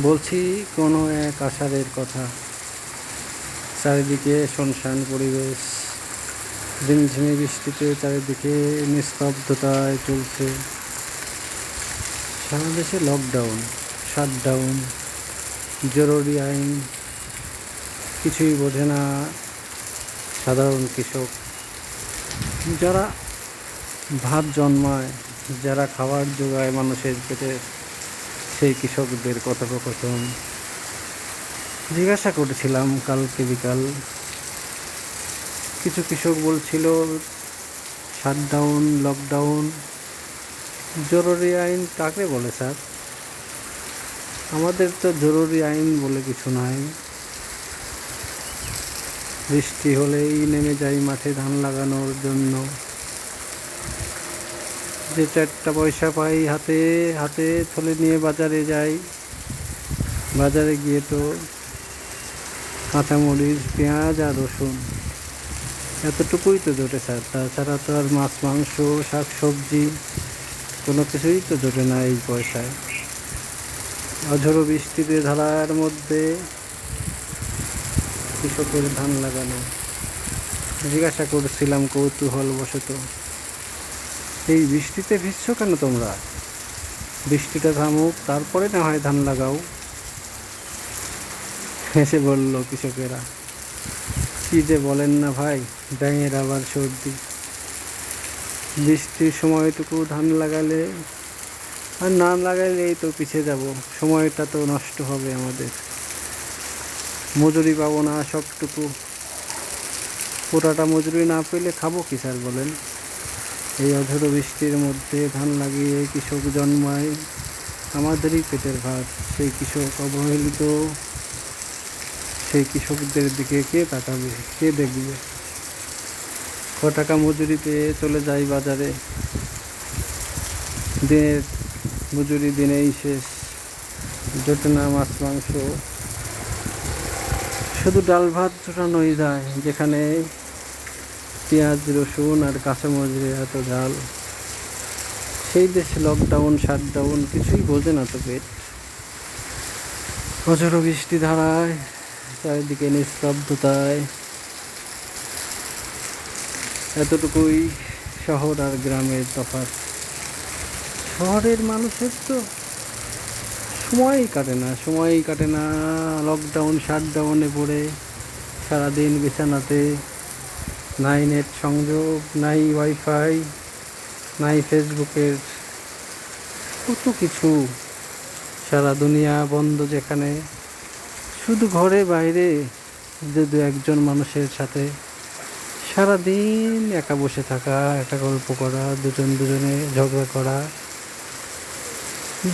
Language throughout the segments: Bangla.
বলছি কোনো এক আষাঢ়ের কথা। চারিদিকে শুনশান পরিবেশ, ঝিমঝিমে বৃষ্টিতে চারিদিকে নিস্তব্ধতায় চলছে। সারা দেশে লকডাউন, শাটডাউন, জরুরি আইন, কিছুই বোঝে না সাধারণ কৃষক, যারা ভাত জন্মায়, যারা খাবার জোগায় মানুষের পেটে, সেই কৃষকদের কথোপকথন। জিজ্ঞাসা করেছিলাম কালকে বিকাল, কিছু কৃষক বলছিল শাটডাউন, লকডাউন, জরুরি আইন কাকে বলে স্যার? আমাদের তো জরুরি আইন বলে কিছু নাই। বৃষ্টি হলেই নেমে যাই মাঠে ধান লাগানোর জন্য। যে 4টা পয়সা পাই হাতে হাতে থলে নিয়ে বাজারে যাই। বাজারে গিয়ে তো কাঁচামরিচ, পেঁয়াজ আর রসুন এতটুকুই তো জোটে স্যার। তাছাড়া তো আর মাছ, মাংস, শাক সবজি কোনো কিছুই তো জোটে না এই পয়সায়। অঝোরো বৃষ্টিতে ধারার মধ্যে কৃষকের ধান লাগানো। জিজ্ঞাসা করছিলাম কৌতূহলবশত, এই বৃষ্টিতে ভিজছো কেন তোমরা? বৃষ্টিটা থামুক, তারপরে না হয় ধান লাগাও। হেসে বলল কৃষকেরা, কী যে বলেন না ভাই, ব্যাঙের আবার সর্দি। বৃষ্টির সময়টুকু ধান লাগালে আর না লাগাইলেই তো পিছিয়ে যাব, সময়টা তো নষ্ট হবে আমাদের। মজুরি পাবো না সবটুকু, পুরাটা মজুরি না পেলে খাবো কি স্যার বলেন? এই অঝোর বৃষ্টির মধ্যে ধান লাগিয়ে কৃষক জন্মায়, আমাদেরই পেটের ভাত। সেই কৃষক অবহেলিত, সেই কৃষকদের দিকে কে তাকাবে, কে দেখবে? ক টাকা মজুরি পেয়ে চলে যাই বাজারে, দিনের মজুরি দিনেই শেষ, জোটে না মাছ মাংস, শুধু ডাল ভাত জোটানোই যায়, যেখানে পেঁয়াজ, রসুন আর কাঁচামরিচের এত ঝাল। সেই দেশে লকডাউন, শাটডাউন কিছুই বোঝে না তো পেট। প্রচুর বৃষ্টি ধারায়, চারিদিকে নিস্তব্ধতায়, এতটুকুই শহর আর গ্রামের তফাৎ। শহরের মানুষের তো সময়ই কাটে না লকডাউন, শাটডাউনে পড়ে সারাদিন বিছানাতে। নাই নেট সংযোগ, নাই ওয়াইফাই, নাই ফেসবুকের কত কিছু। সারা দুনিয়া বন্ধ, যেখানে শুধু ঘরে বাইরে যে 2-1জন মানুষের সাথে সারাদিন একা বসে থাকা, একটা গল্প করা, দুজনে ঝগড়া করা।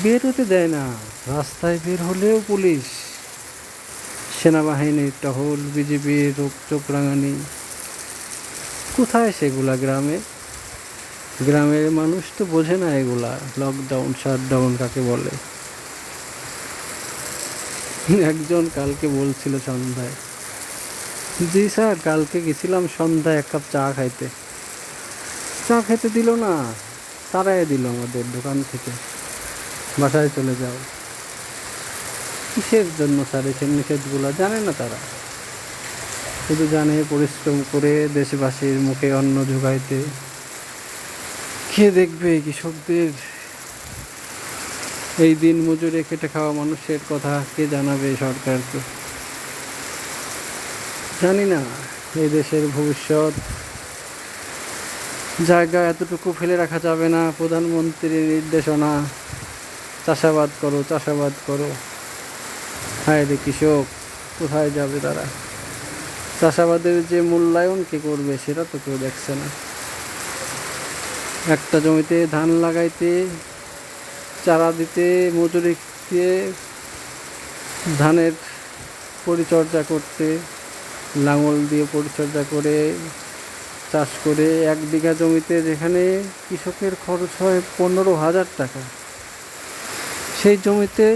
বের হতে দেয় না, রাস্তায় বের হলেও পুলিশ, সেনাবাহিনীর টহল, বিজেপির চোখ রাঙানি। কোথায় সেগুলা গ্রামে? গ্রামের মানুষ তো বোঝে না এগুলা, লকডাউন, শাটডাউন কাকে বলে। একজন কালকে বলছিল সন্ধ্যায়, জি স্যার, কালকে গেছিলাম সন্ধ্যায় 1 কাপ চা খাইতে। চা খেতে দিল না, তাড়াই দিল আমাদের দোকান থেকে, বাসায় চলে যাও। কিসের জন্য স্যার এসব নিষেধগুলো? জানে না তারা, শুধু জানে পরিশ্রম করে দেশবাসীর মুখে অন্ন জোগাইতে। কে দেখবে কৃষকদের, এই দিন মজুরে খেটে খাওয়া মানুষের কথা কে জানাবে সরকারকে? জানি না এই দেশের ভবিষ্যৎ। জায়গা এতটুকু ফেলে রাখা যাবে না। প্রধানমন্ত্রীর নির্দেশনা, চাষাবাদ করো, চাষাবাদ করো। হায় রে কৃষক, কোথায় যাবে তারা? চাষাবাদের যে মূল্যায়ন কে করবে সেটা তো কেউ দেখছে না। একটা জমিতে ধান লাগাইতে, চারা দিতে, মজুরি দিয়ে ধানের পরিচর্যা করতে, লাঙল দিয়ে পরিচর্যা করে চাষ করে 1 বিঘা জমিতে যেখানে কৃষকের খরচ হয় 15,000 টাকা, সেই জমিতে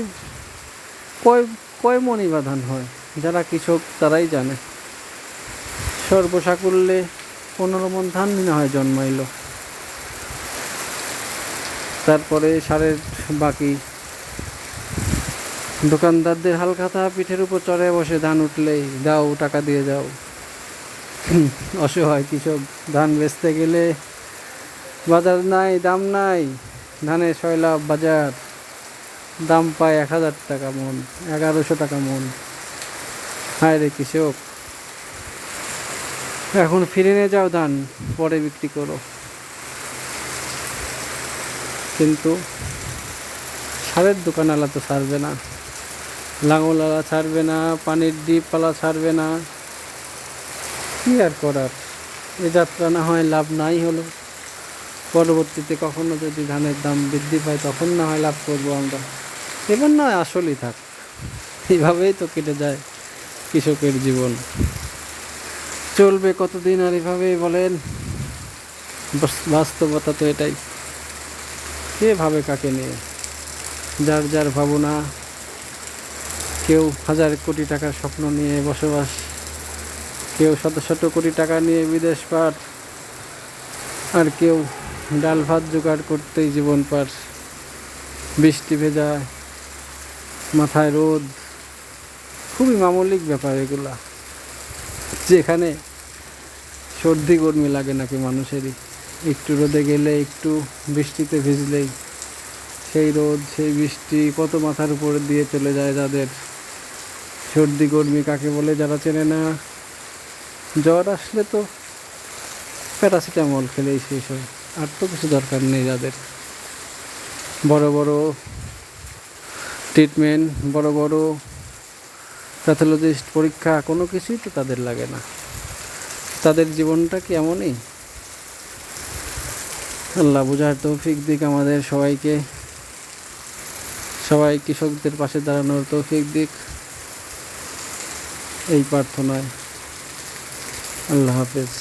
কয় মণই বা ধান হয়? যারা কৃষক তারাই জানে। সর্বসাকুল্যে 15 মণ ধান না হয় জন্মাইল, তারপরে সারের বাকি দোকানদারদের হালখাতা পিঠের উপর চড়ে বসে ধান উঠলেই দাও টাকা দিয়ে যাও। অসহায় কৃষক ধান বেচতে গেলে বাজার নাই, দাম নাই। ধানের সয়লাব বাজার, দাম পায় 1,000 টাকা মন, 1100 টাকা মন। হায় রে কৃষক, এখন ফিরে নিয়ে যাও ধান, পরে বিক্রি করো। কিন্তু সারের দোকানওয়ালা তো ছাড়বে না, লাঙলওয়ালা ছাড়বে না, পানির ডিপওয়ালা ছাড়বে না। কি আর করার, এ যাত্রা না হয় লাভ নাই হলো। পরবর্তীতে কখনো যদি ধানের দাম বৃদ্ধি পায় তখন না হয় লাভ করবো আমরা, এবার নয় আসলেই থাক। এভাবেই তো কেটে যায় কৃষকের জীবন। চলবে কতদিন আর এভাবেই বলেন? বাস্তবতা তো এটাই। কে ভাবে কাকে নিয়ে? যার যার ভাবনা। কেউ 1,000 কোটি টাকার স্বপ্ন নিয়ে বসবাস, কেউ শত শত কোটি টাকা নিয়ে বিদেশ পার, আর কেউ ডাল ভাত জোগাড় করতেই জীবন পার। বৃষ্টি ভেজা, মাথায় রোদ, খুবই মামলিক ব্যাপার এগুলা, যেখানে সর্দি গরমি লাগে নাকি মানুষেরই। একটু রোদে গেলে, একটু বৃষ্টিতে ভিজলেই সেই রোদ সেই বৃষ্টি কত মাথার উপরে দিয়ে চলে যায় যাদের। সর্দি গরমি কাকে বলে যারা চেনে না, জ্বর আসলে তো প্যারাসিটামল খেলেই শেষ হয়, আর তো কিছু দরকার নেই যাদের। বড় বড় ট্রিটমেন্ট, বড় বড় প্যাথোলজিস্ট পরীক্ষা, কোনো কিছুই তো তাদের লাগে না। তাদের জীবনটা কি এমনই? আল্লাহ বুঝার তৌফিক দিক আমাদের সবাইকে, সবাই কৃষকদের পাশে দাঁড়ানোর তৌফিক দিক, এই প্রার্থনায়। আল্লাহ হাফেজ।